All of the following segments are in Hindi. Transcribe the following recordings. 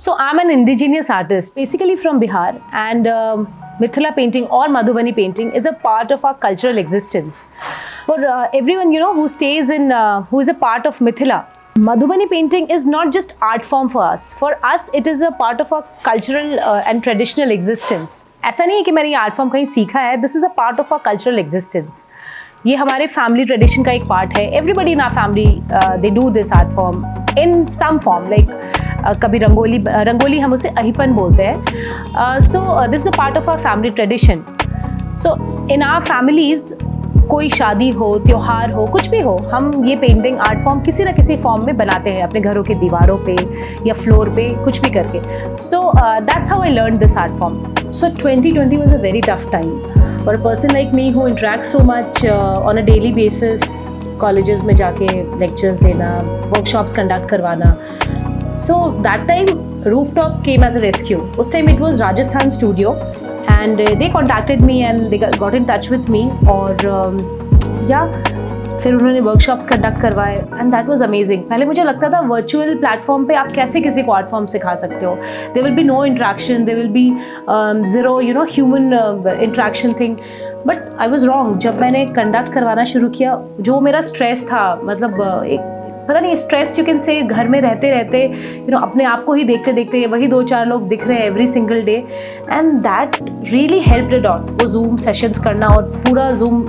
So I'm an indigenous artist, basically from Bihar, and Mithila painting or Madhubani painting is a part of our cultural existence. For everyone who stays in, who is a part of Mithila, Madhubani painting is not just art form for us. For us, it is a part of our cultural and traditional existence. ऐसा नहीं है कि मैंने ये आर्ट फॉर्म कहीं सीखा है. This is a part of our cultural existence. ये हमारे फैमिली ट्रेडिशन का एक पार्ट है. Everybody in our family they do this art form in some form. Like कभी रंगोली हम उसे अहिपन बोलते हैं. So this is a part of our family tradition. So in our families कोई शादी हो, त्योहार हो, कुछ भी हो, हम ये पेंटिंग आर्ट फॉर्म किसी ना किसी फॉर्म में बनाते हैं अपने घरों की दीवारों पे या फ्लोर पे, कुछ भी करके. So that's how I learn this art form. So 2020 was a very tough time for a person like me who interacts so much on a daily basis. Colleges में जाके लेक्चर्स लेना, वर्कशॉप्स कंडक्ट करवाना. So that time Rooftop came as a rescue. उस time it was Rajasthan Studio and they contacted me and they got in touch with me. और फिर उन्होंने वर्कशॉप्स कंडक्ट करवाए एंड दैट वाज अमेजिंग. पहले मुझे लगता था वर्चुअल प्लेटफॉर्म पे आप कैसे किसी को आर्ट फॉर्म सिखा सकते हो. There will be no interaction, there will be zero human interaction thing. But I was wrong. जब मैंने कंडक्ट करवाना शुरू किया, जो मेरा स्ट्रेस था, मतलब एक पता नहीं स्ट्रेस यू कैन से, घर में रहते रहते अपने आप को ही देखते देखते वही 2-4 लोग दिख रहे हैं every single day, and that really helped it out. वो जूम सेशंस करना, और पूरा जूम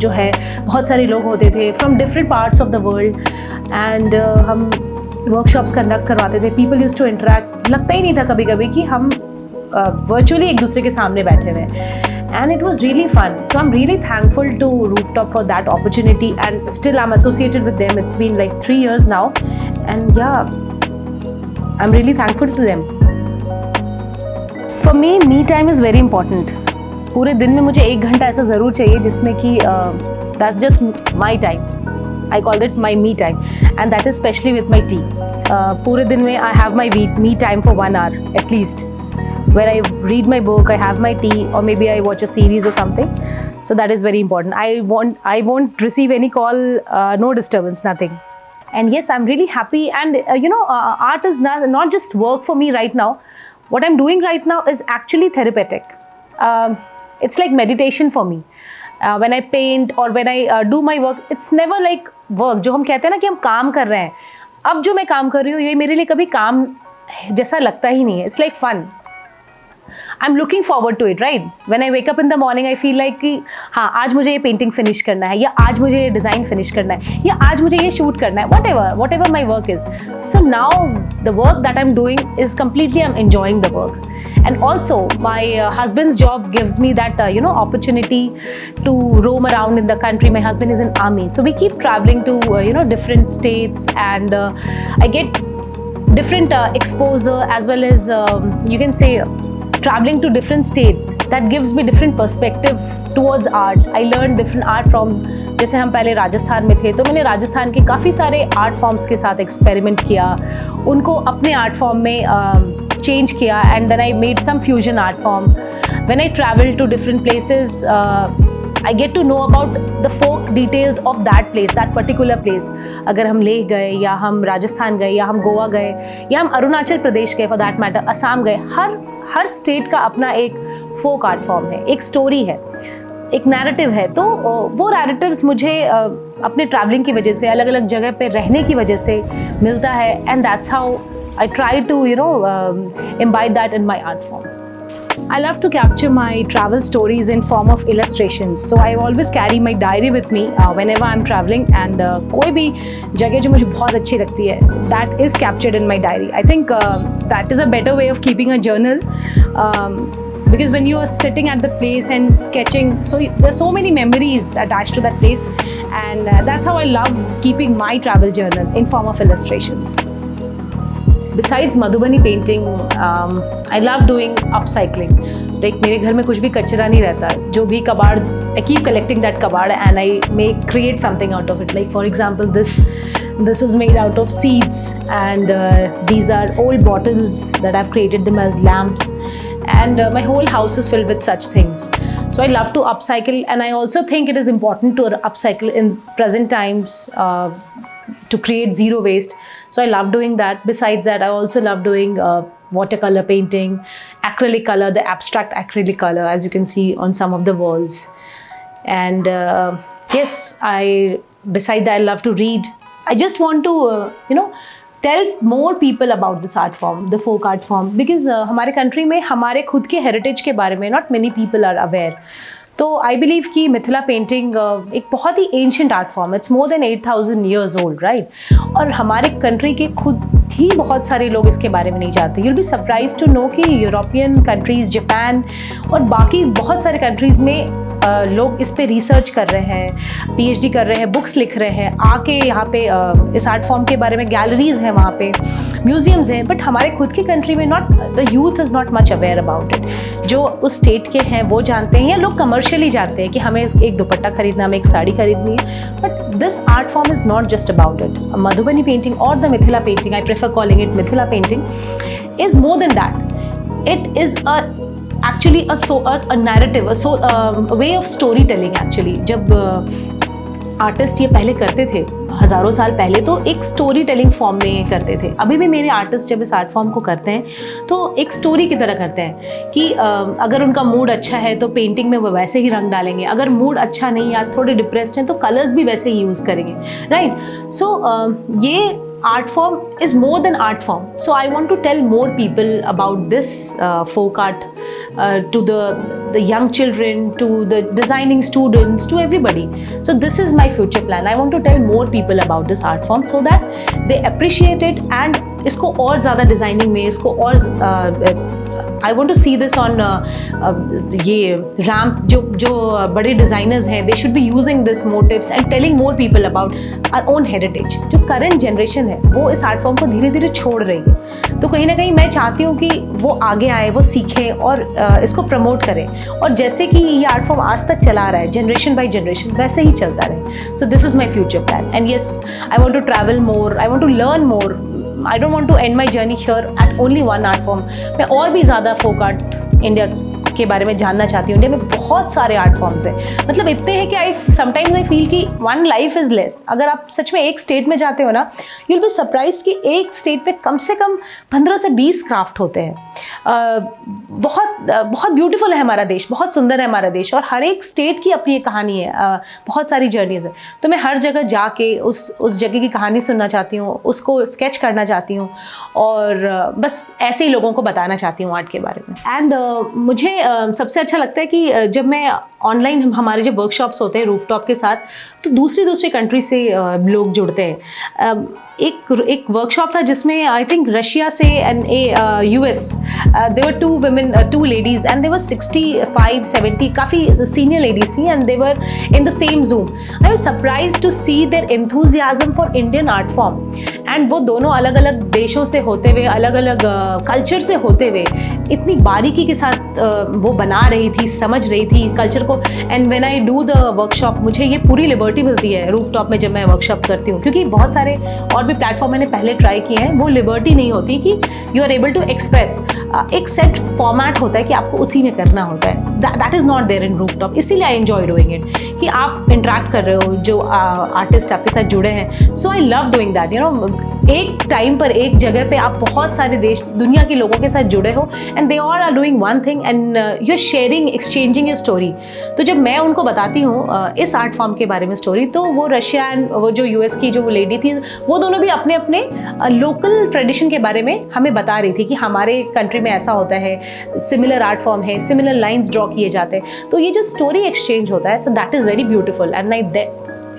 जो है बहुत सारे लोग होते थे from different parts of the world, and हम वर्कशॉप्स कंडक्ट करवाते थे. People use to interact. लगता ही नहीं था कभी कभी कि हम वर्चुअली एक दूसरे के सामने बैठे हुए हैं. And it was really fun. So I'm really thankful to Rooftop for that opportunity, and still I'm associated with them. It's been like 3 years now, and I'm really thankful to them. For me, me time is very important. पूरे दिन में मुझे 1 घंटा ऐसा ज़रूर चाहिए जिसमें कि that's just my time. I call it my me time, and that is especially with my tea. पूरे दिन में I have my me time for 1 hour at least, where I read my book, I have my tea, or maybe I watch a series or something. So that is very important. I won't receive any call, no disturbance, nothing. And yes, I'm really happy. And art is not just work for me right now. What I'm doing right now is actually therapeutic. It's like meditation for me. When I paint or when I do my work, it's never like work. जो हम कहते हैं ना कि हम काम कर रहे हैं, अब जो मैं काम कर रही हूँ ये मेरे लिए कभी काम जैसा लगता ही नहीं है. It's like fun. I'm looking forward to it, right? When I wake up in the morning, I feel like कि हाँ आज मुझे ये पेंटिंग फिनिश करना है, या आज मुझे ये डिज़ाइन फिनिश करना है, या आज मुझे ये शूट करना है, whatever my work is. So now the work that I'm doing is completely, I'm enjoying the work. And also my husband's job gives me that opportunity to roam around in the country. My husband is in army, so we keep traveling to different states, and I get different exposure, as well as you can say traveling to different state. That gives me different perspective towards art. I learned different art forms. जैसे हम पहले राजस्थान में थे तो मैंने राजस्थान के काफ़ी सारे आर्ट फॉर्म्स के साथ एक्सपेरिमेंट किया, उनको अपने आर्ट फॉर्म में चेंज किया, and then I made some fusion art form. When I travel to different places, I get to know about the folk details of that place, that particular place. अगर हम लेह गए, या हम राजस्थान गए, या हम गोवा गए, या हम अरुणाचल प्रदेश गए, फॉर दैट मैटर असम गए, हर स्टेट का अपना एक फोक आर्ट फॉर्म है, एक स्टोरी है, एक नैरेटिव है. तो वो नैरेटिव्स मुझे अपने ट्रैवलिंग की वजह से, अलग अलग जगह पे रहने की वजह से मिलता है, and that's how I try to imbibe that in my art form. I love to capture my travel stories in form of illustrations. So I always carry my diary with me whenever I'm traveling, and कोई भी जगह जो मुझे बहुत अच्छी लगती है, that is captured in my diary. I think that is a better way of keeping a journal, because when you are sitting at the place and sketching, so there are so many memories attached to that place, and that's how I love keeping my travel journal in form of illustrations. Besides Madhubani painting, I love doing upcycling. Like मेरे घर में कुछ भी कचरा नहीं रहता, जो भी कबाड़, I keep collecting that कबाड़ and I create something out of it. Like for example, this is made out of seeds, and these are old bottles that I've created them as lamps, and my whole house is filled with such things. So I love to upcycle, and I also think it is important to upcycle in present times. To create zero waste. So I love doing that. Besides that, I also love doing watercolor painting, acrylic color, the abstract acrylic color, as you can see on some of the walls. And yes, beside that, I love to read. I just want to, tell more people about this art form, the folk art form, because हमारे country में हमारे खुद के heritage के बारे में not many people are aware. तो आई बिलीव कि मिथिला पेंटिंग एक बहुत ही ancient art form, it's more than 8,000 years old, right? और हमारे कंट्री के खुद ही बहुत सारे लोग इसके बारे में नहीं जानते. You'll be surprised to know कि यूरोपियन कंट्रीज़, जापान और बाकी बहुत सारे कंट्रीज़ में लोग इस पे रिसर्च कर रहे हैं, पीएचडी कर रहे हैं, बुक्स लिख रहे हैं, आके यहाँ पे इस आर्ट फॉर्म के बारे में गैलरीज़ हैं, वहाँ पे म्यूजियम्स हैं. बट हमारे खुद की कंट्री में the youth is not much aware about it. जो उस स्टेट के हैं वो जानते हैं, या लोग कमर्शियली जानते हैं कि हमें एक दुपट्टा खरीदना, हमें एक साड़ी खरीदनी है. But this art form is not just about it. Madhubani painting और the Mithila painting, I prefer calling it Mithila painting, is more than that. It is actually a narrative, a way of storytelling actually. जब आर्टिस्ट ये पहले करते थे हज़ारों साल पहले, तो एक स्टोरी टेलिंग फॉर्म में करते थे. अभी भी मेरे आर्टिस्ट जब इस आर्ट फॉर्म को करते हैं तो एक स्टोरी की तरह करते हैं कि अगर उनका मूड अच्छा है तो पेंटिंग में वो वैसे ही रंग डालेंगे, अगर मूड अच्छा नहीं है, आज थोड़े डिप्रेस्ड हैं, तो कलर्स भी वैसे ही यूज़ करेंगे, राइट? सो ये art form is more than art form. So I want to tell more people about this folk art, to the young children, to the designing students, to everybody. So this is my future plan. I want to tell more people about this art form so that they appreciate it, and इसको और ज़्यादा डिज़ाइनिंग में, इसको और I want to see this on ये रैम्प, जो बड़े डिज़ाइनर्स हैं, they should be using this motifs and telling more people about our own heritage. जो करंट जनरेशन है वो इस आर्ट फॉर्म को धीरे धीरे छोड़ रही है, तो कहीं ना कहीं मैं चाहती हूँ कि वो आगे आए, वो सीखें और इसको प्रमोट करें. और जैसे कि ये आर्ट फॉर्म आज तक चला रहा है जनरेशन बाई जनरेशन, वैसे ही चलता रहे. So this is my future plan. And yes, I want to travel more, I want to learn more. I don't want to end my journey here at only one art form. मैं और भी ज़्यादा folk art इंडिया के बारे में जानना चाहती हूँ. इंडिया में बहुत सारे आर्ट फॉर्म्स हैं, मतलब इतने हैं कि समटाइम्स आई फील कि वन लाइफ इज़ लेस. अगर आप सच में एक स्टेट में जाते हो ना, यू विल बी सरप्राइज्ड कि एक स्टेट पे कम से कम 15 से 20 क्राफ्ट होते हैं. बहुत ब्यूटीफुल है हमारा देश, बहुत सुंदर है हमारा देश, और हर एक स्टेट की अपनी एक कहानी है, बहुत सारी जर्नीज़ है. तो मैं हर जगह जाके उस जगह की कहानी सुनना चाहती हूँ, उसको स्केच करना चाहती हूँ, और बस ऐसे ही लोगों को बताना चाहती हूँ आर्ट के बारे में. एंड मुझे सबसे अच्छा लगता है कि जब मैं ऑनलाइन, हमारे जो वर्कशॉप्स होते हैं रूफटॉप के साथ, तो दूसरी कंट्री से लोग जुड़ते हैं. एक वर्कशॉप था जिसमें आई थिंक रशिया से and US, there were 2 women, 2 ladies, and they were 65-70, काफ़ी सीनियर लेडीज़ थी, and they were in the same Zoom. I was surprised to see their enthusiasm for Indian art form. And वो दोनों अलग अलग देशों से होते हुए, अलग अलग कल्चर से होते हुए, इतनी बारीकी के साथ वो बना रही थी, समझ रही थी कल्चर को. And when I do the workshop, मुझे ये पूरी लिबर्टी मिलती है रूफटॉप में जब मैं वर्कशॉप करती हूँ, क्योंकि बहुत सारे और भी प्लेटफॉर्म मैंने पहले ट्राई किए हैं, वो लिबर्टी नहीं होती कि you are able to express. एक सेट फॉर्मेट होता है कि आपको उसी में करना होता है. That is not there in rooftop. इसीलिए आई एंजॉय डूइंग इट कि आप इंटरेक्ट कर रहे हो, जो आर्टिस्ट आपके साथ जुड़े हैं. सो आई लव डूइंग दैट. एक टाइम पर एक जगह पे आप बहुत सारे देश, दुनिया के लोगों के साथ जुड़े हो, and they all are doing one thing, and you are sharing, exchanging your story. तो जब मैं उनको बताती हूँ इस आर्ट फॉर्म के बारे में स्टोरी, तो वो रशिया एंड वो जो US की जो लेडी थी, वो दोनों भी अपने अपने लोकल ट्रेडिशन के बारे में हमें बता रही थी कि हमारे कंट्री में ऐसा होता है, सिमिलर आर्ट फॉर्म है, सिमिलर लाइन्स ड्रॉ किए जाते हैं. तो ये जो स्टोरी एक्सचेंज होता है, so that is very beautiful, and I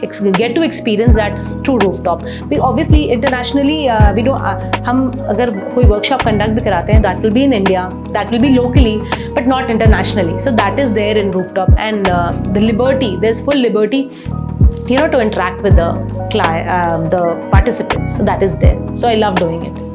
get to experience that through rooftop. Obviously internationally we don't, हम अगर कोई workshop conduct भी कराते हैं, that will be in India, that will be locally, but not internationally. So that is there in rooftop, and the liberty, there's full liberty, to interact with the participants. So that is there. So I love doing it.